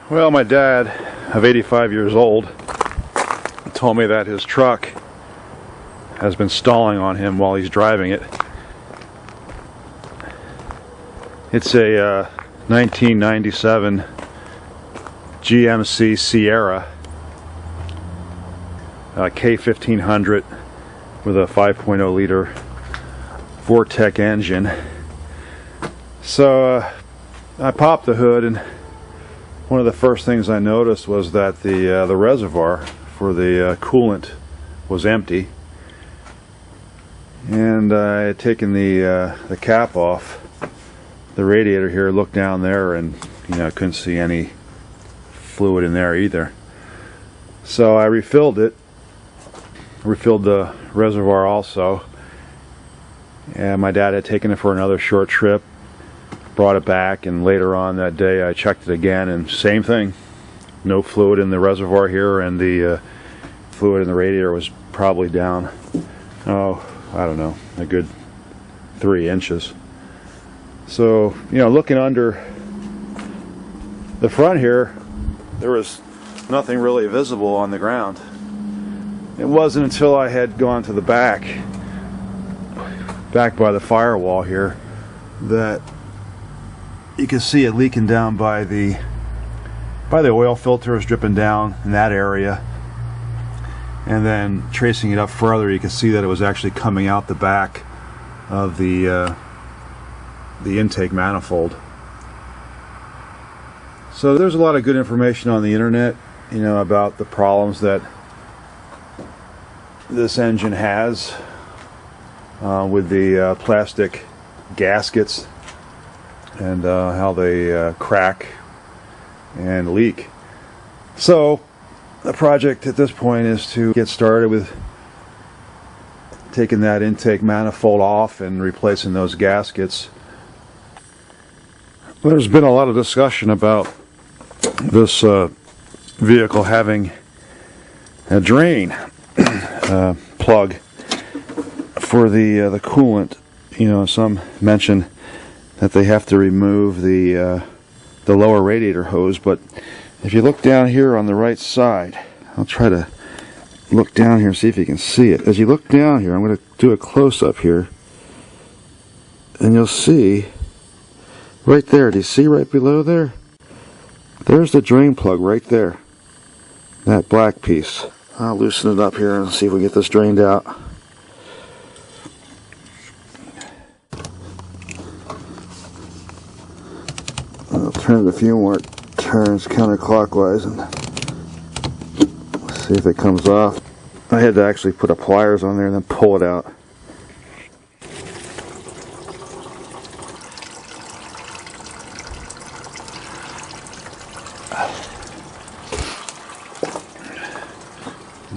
Well, my dad, of 85 years old, told me that his truck has been stalling on him while he's driving it. It's a 1997 GMC Sierra K1500 with a 5.0 liter Vortec engine. So I popped the hood, and one of the first things I noticed was that the reservoir for the coolant was empty, and I had taken the cap off the radiator here, looked down there, and I couldn't see any fluid in there either. So I refilled the reservoir also, and my dad had taken it for another short trip, brought it back, and later on that day I checked it again, and same thing, no fluid in the reservoir here, and the fluid in the radiator was probably down, I don't know, a good 3 inches. So looking under the front here, there was nothing really visible on the ground. It wasn't until I had gone to the back by the firewall here, that you can see it leaking down by the oil filters, dripping down in that area, and then tracing it up further, you can see that it was actually coming out the back of the intake manifold. So there's a lot of good information on the internet, about the problems that this engine has with the plastic gaskets, and how they crack and leak. So the project at this point is to get started with taking that intake manifold off and replacing those gaskets. There's been a lot of discussion about this vehicle having a drain plug for the coolant. Some mention that they have to remove the lower radiator hose, but if you look down here on the right side, I'll try to look down here and see if you can see it. As you look down here, I'm going to do a close-up here, and you'll see right there. Do you see right below there? There's the drain plug right there, that black piece. I'll loosen it up here and see if we get this drained out. I'll turn it a few more turns counterclockwise and see if it comes off. I had to actually put a pliers on there and then pull it out.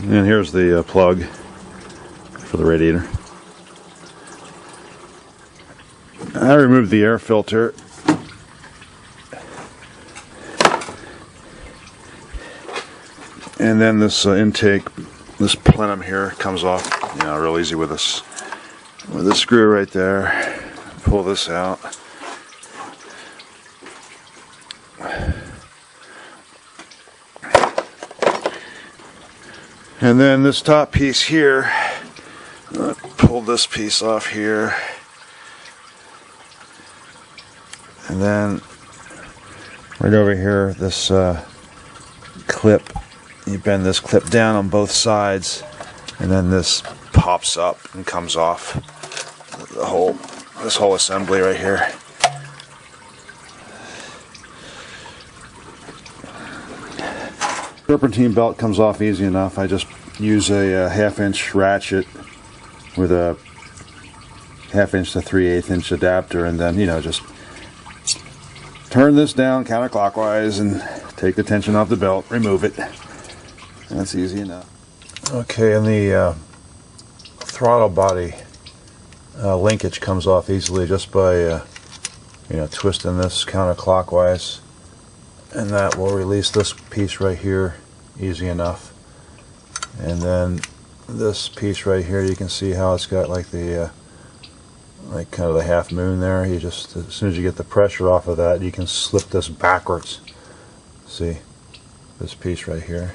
And here's the plug for the radiator. I removed the air filter. And then this intake, this plenum here comes off, real easy with this screw right there. Pull this out. And then this top piece here, pull this piece off here. And then right over here, this clip, you bend this clip down on both sides, and then this pops up and comes off this whole assembly right here. Serpentine belt comes off easy enough. I just use a 1/2 inch ratchet with a 1/2 inch to 3/8 inch adapter, and then just turn this down counterclockwise and take the tension off the belt, remove it. That's easy enough. Okay, and the throttle body linkage comes off easily just by twisting this counterclockwise, and that will release this piece right here easy enough. And then this piece right here, you can see how it's got like the kind of the half moon there. You just, as soon as you get the pressure off of that, you can slip this backwards. See this piece right here?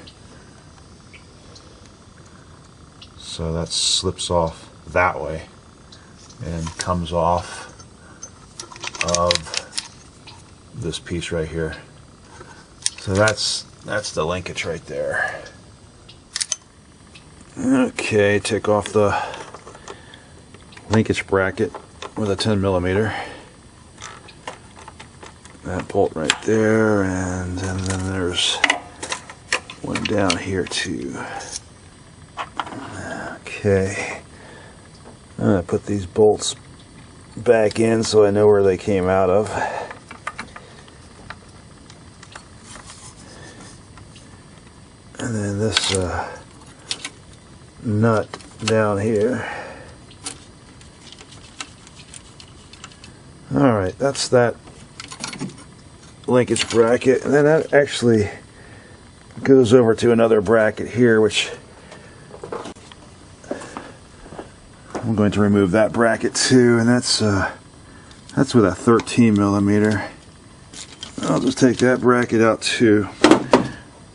So that slips off that way and comes off of this piece right here. So that's the linkage right there. Okay, take off the linkage bracket with a 10mm. That bolt right there, and then there's one down here too. Okay, I'm going to put these bolts back in so I know where they came out of. And then this nut down here. Alright, that's that linkage bracket, and then that actually goes over to another bracket here, which I'm going to remove that bracket too, and that's with a 13mm. I'll just take that bracket out too.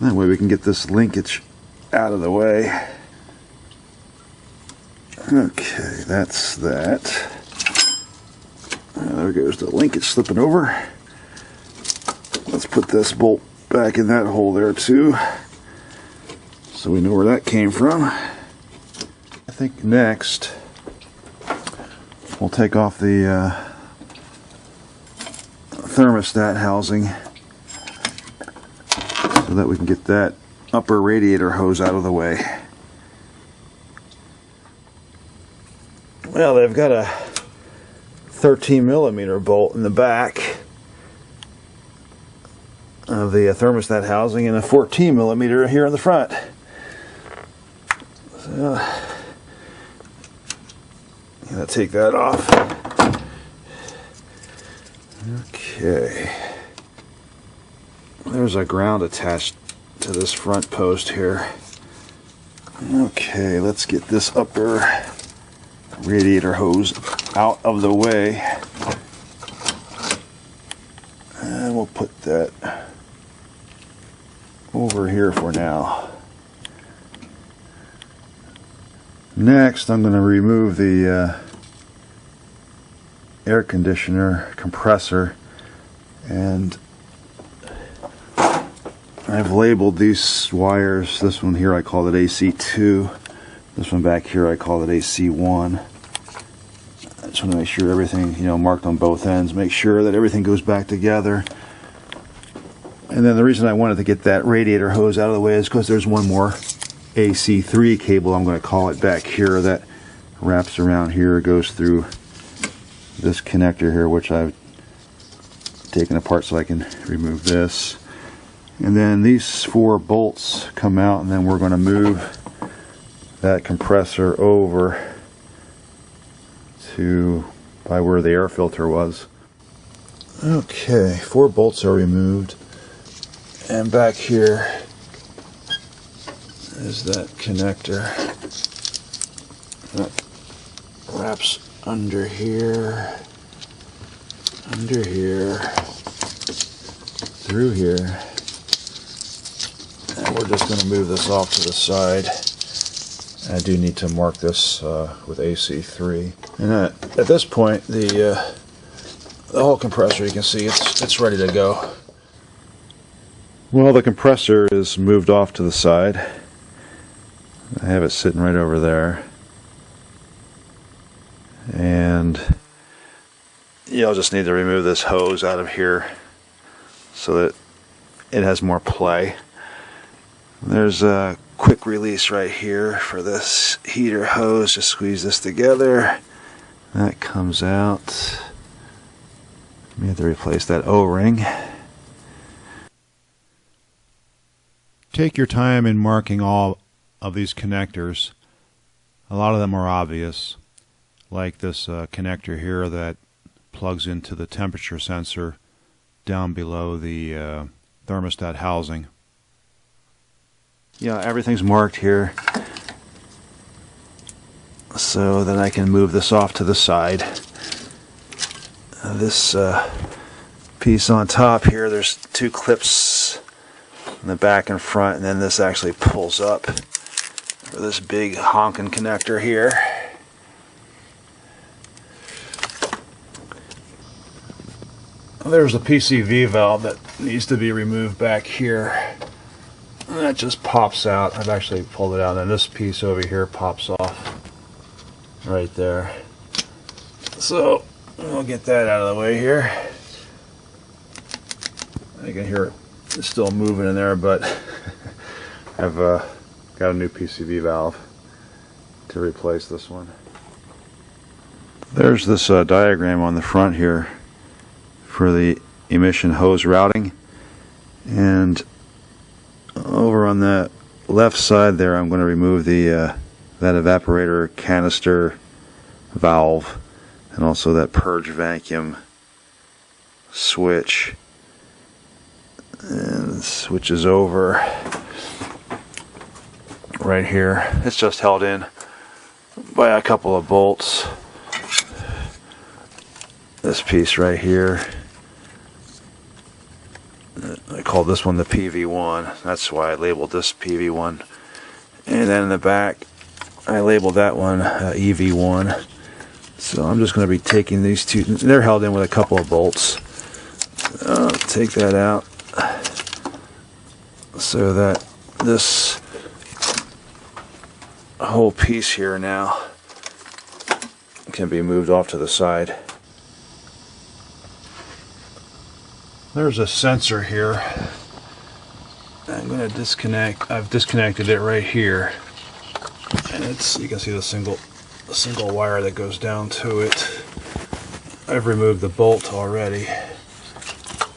That way we can get this linkage out of the way. Okay, that's that. There goes the linkage slipping over. Let's put this bolt back in that hole there too, so we know where that came from. I think next we'll take off the thermostat housing so that we can get that upper radiator hose out of the way. Well, they've got a 13mm bolt in the back of the thermostat housing and a 14mm here in the front. So, I'm going to take that off. Okay. There's a ground attached to this front post here. Okay, let's get this upper radiator hose out of the way. And we'll put that over here for now. Next, I'm going to remove the air conditioner compressor, and I've labeled these wires. This one here I call it AC2. This one back here I call it AC1. I just want to make sure everything, marked on both ends. Make sure that everything goes back together. And then the reason I wanted to get that radiator hose out of the way is because there's one more AC3 cable, I'm going to call it, back here that wraps around here, goes through this connector here, which I've taken apart so I can remove this. And then these 4 bolts come out, and then we're going to move that compressor over to by where the air filter was. Okay, 4 bolts are removed, and back here is that connector that wraps under here, through here, and we're just going to move this off to the side. I do need to mark this with AC3, and at this point the whole compressor, you can see it's ready to go. Well, the compressor is moved off to the side. I have it sitting right over there, and you'll just need to remove this hose out of here so that it has more play. There's a quick release right here for this heater hose. Just squeeze this together. That comes out. We have to replace that O-ring. Take your time in marking all of these connectors. A lot of them are obvious, like this connector here that plugs into the temperature sensor down below the thermostat housing. Yeah, everything's marked here, so that I can move this off to the side. This piece on top here, there's 2 clips in the back and front, and then this actually pulls up for this big honking connector here. There's a PCV valve that needs to be removed back here. And that just pops out. I've actually pulled it out, and this piece over here pops off right there. So we'll get that out of the way here. You can hear it's still moving in there, but I've got a new PCV valve to replace this one. There's this diagram on the front here for the emission hose routing, and over on the left side there I'm going to remove the that evaporator canister valve, and also that purge vacuum switch, and the switch is over right here. It's just held in by a couple of bolts. This piece right here, I call this one the PV1. That's why I labeled this PV1. And then in the back, I labeled that one EV1. So I'm just going to be taking these two. They're held in with a couple of bolts. Take that out so that this whole piece here now can be moved off to the side. There's a sensor here. I'm going to disconnect. I've disconnected it right here, and it's, you can see the single wire that goes down to it. I've removed the bolt already,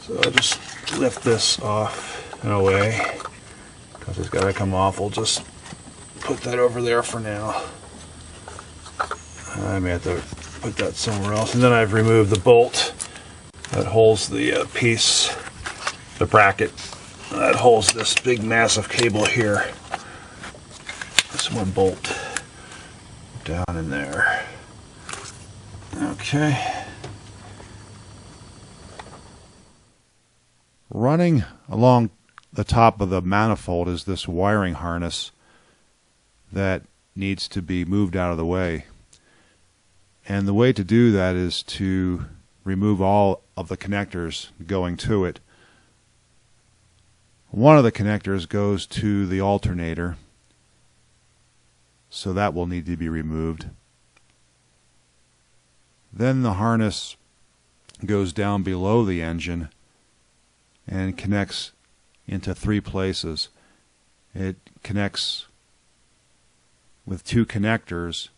so I'll just lift this off and away because it's got to come off. We'll just put that over there for now. I may have to put that somewhere else. And then I've removed the bolt that holds the piece, the bracket that holds this big massive cable here. This one bolt down in there. Okay. Running along the top of the manifold is this wiring harness that needs to be moved out of the way. And the way to do that is to remove all of the connectors going to it. One of the connectors goes to the alternator, so that will need to be removed. Then the harness goes down below the engine and connects into three places. It connects with two connectors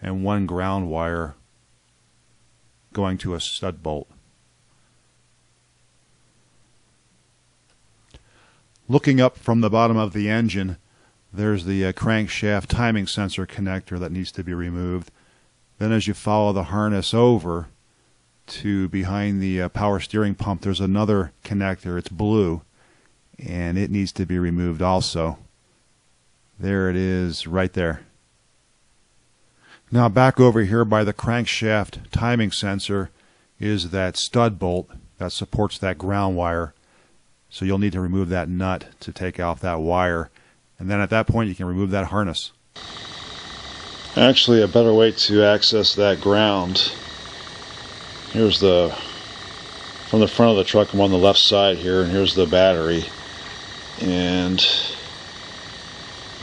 and one ground wire going to a stud bolt. Looking up from the bottom of the engine, there's the crankshaft timing sensor connector that needs to be removed. Then as you follow the harness over to behind the power steering pump, there's another connector. It's blue, and it needs to be removed also. There it is right there. Now back over here by the crankshaft timing sensor is that stud bolt that supports that ground wire. So you'll need to remove that nut to take off that wire. And then at that point you can remove that harness. Actually, a better way to access that ground, here's the, from the front of the truck, I'm on the left side here, and here's the battery. And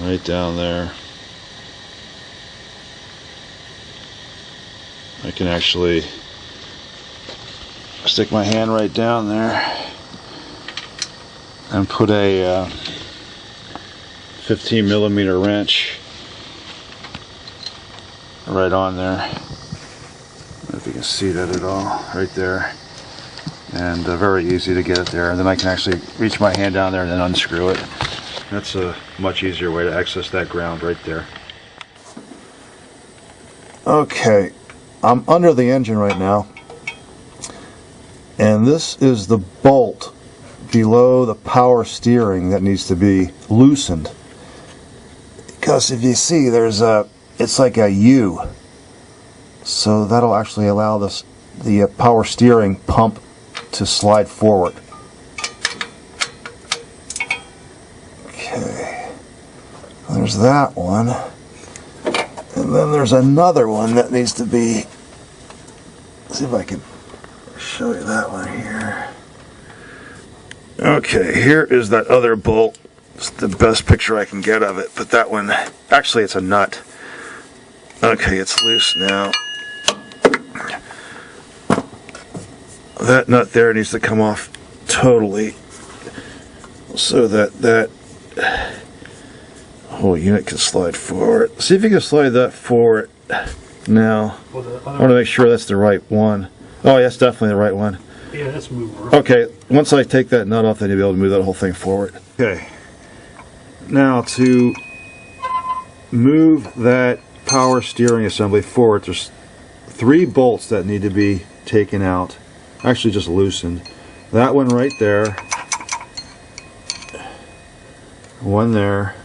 right down there, I can actually stick my hand right down there and put a 15mm wrench right on there. I don't know if you can see that at all, right there. And very easy to get it there. And then I can actually reach my hand down there and then unscrew it. That's a much easier way to access that ground right there. Okay, I'm under the engine right now, and this is the bolt below the power steering that needs to be loosened. Because if you see, there's a, it's like a U, so that'll actually allow this, the power steering pump to slide forward. there's that one. And then there's another one that needs to be, see if I can show you that one here. Okay, here is that other bolt. It's the best picture I can get of it, but that one, actually it's a nut. Okay, it's loose now. That nut there needs to come off totally so that whole unit can slide forward. See if you can slide that forward now. I want to make sure that's the right one. Oh, yeah, that's definitely the right one. Yeah, that's moving. Okay, once I take that nut off, then you'll be able to move that whole thing forward. Okay, now to move that power steering assembly forward, there's 3 bolts that need to be taken out. Actually just loosened. That one right there, one there,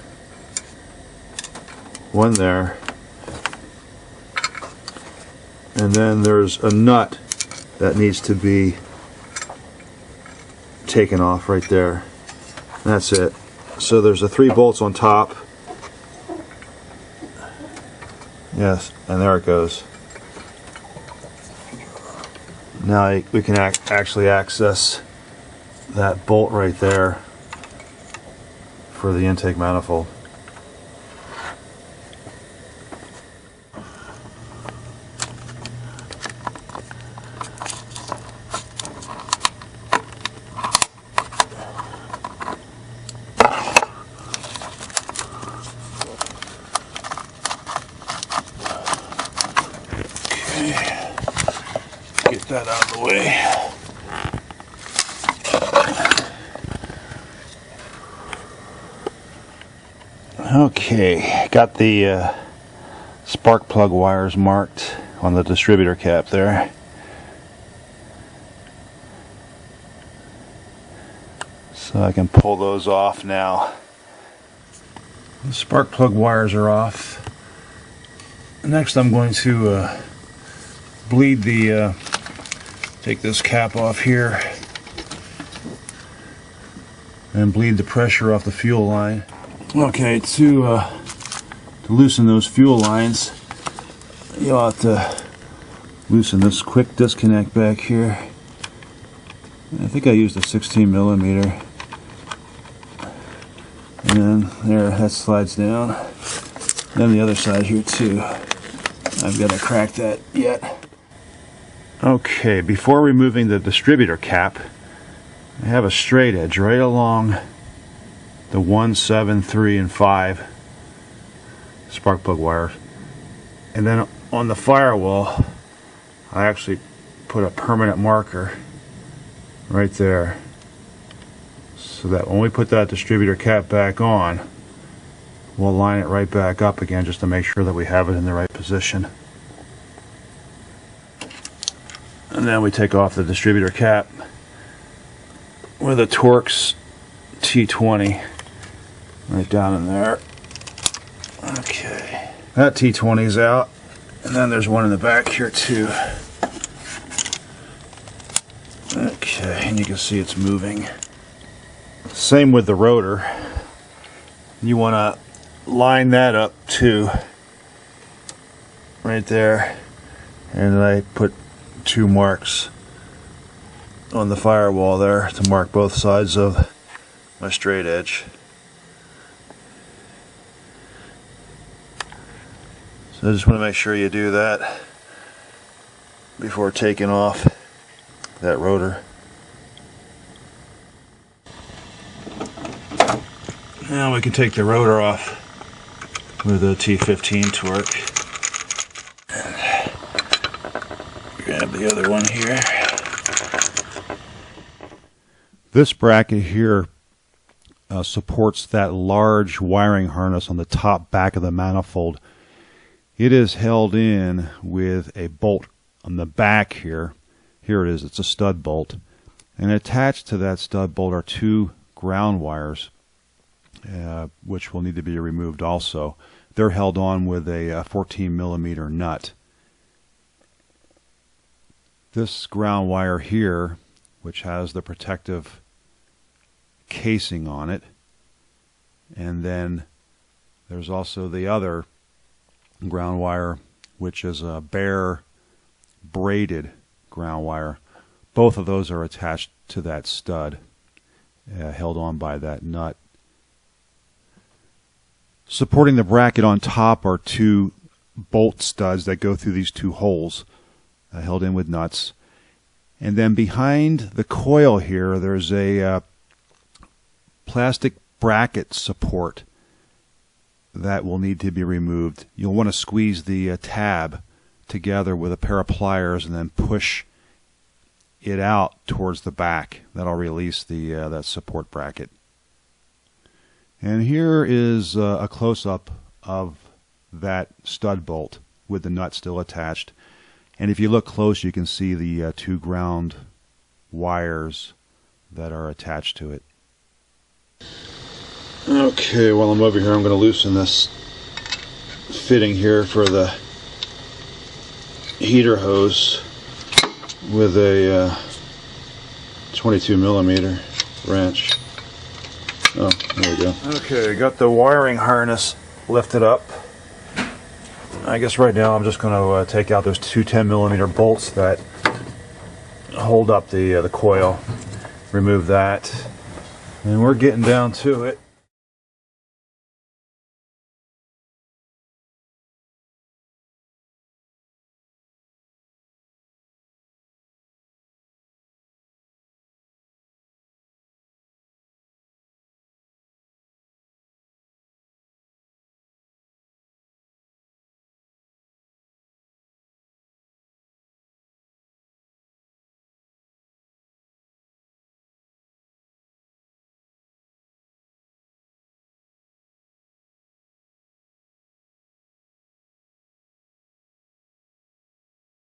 one there, and then there's a nut that needs to be taken off right there. That's it. So there's the 3 bolts on top. Yes, and there it goes. Now we can actually access that bolt right there for the intake manifold. Get that out of the way. Okay, got the spark plug wires marked on the distributor cap there. So I can pull those off now. The spark plug wires are off. Next I'm going to bleed the take this cap off here and bleed the pressure off the fuel line. Okay, to loosen those fuel lines, you'll have to loosen this quick disconnect back here. I think I used a 16 millimeter. And then there, that slides down. Then the other side here too. I've got to crack that yet. Okay, before removing the distributor cap, I have a straight edge right along the 1, 7, 3, and 5 spark plug wires. And then on the firewall, I actually put a permanent marker right there, so that when we put that distributor cap back on, we'll line it right back up again just to make sure that we have it in the right position. And then we take off the distributor cap with a Torx T20 right down in there. Okay, that T20 is out, and then there's one in the back here too. Okay, and you can see it's moving. Same with the rotor. You want to line that up too, right there. And I put 2 marks on the firewall there to mark both sides of my straight edge. So I just want to make sure you do that before taking off that rotor. Now we can take the rotor off with a T15 torque. Grab the other one here. This bracket here supports that large wiring harness on the top back of the manifold. It is held in with a bolt on the back here. Here it is, it's a stud bolt. And attached to that stud bolt are 2 ground wires, which will need to be removed also. They're held on with a 14 millimeter nut. This ground wire here, which has the protective casing on it, and then There's also the other ground wire, which is a bare braided ground wire. Both of those are attached to that stud, held on by that nut. Supporting the bracket on top are two bolt studs that go through these two holes, held in with nuts. And then behind the coil here, there's a plastic bracket support that will need to be removed. You'll want to squeeze the tab together with a pair of pliers and then push it out towards the back. That'll release the that support bracket. And here is a close-up of that stud bolt with the nut still attached. And if you look close, you can see the two ground wires that are attached to it. Okay, while I'm over here, I'm going to loosen this fitting here for the heater hose with a 22mm wrench. Oh, there we go. Okay, got the wiring harness lifted up. I guess right now I'm just going to take out those two 10mm bolts that hold up the coil. Remove that. And we're getting down to it.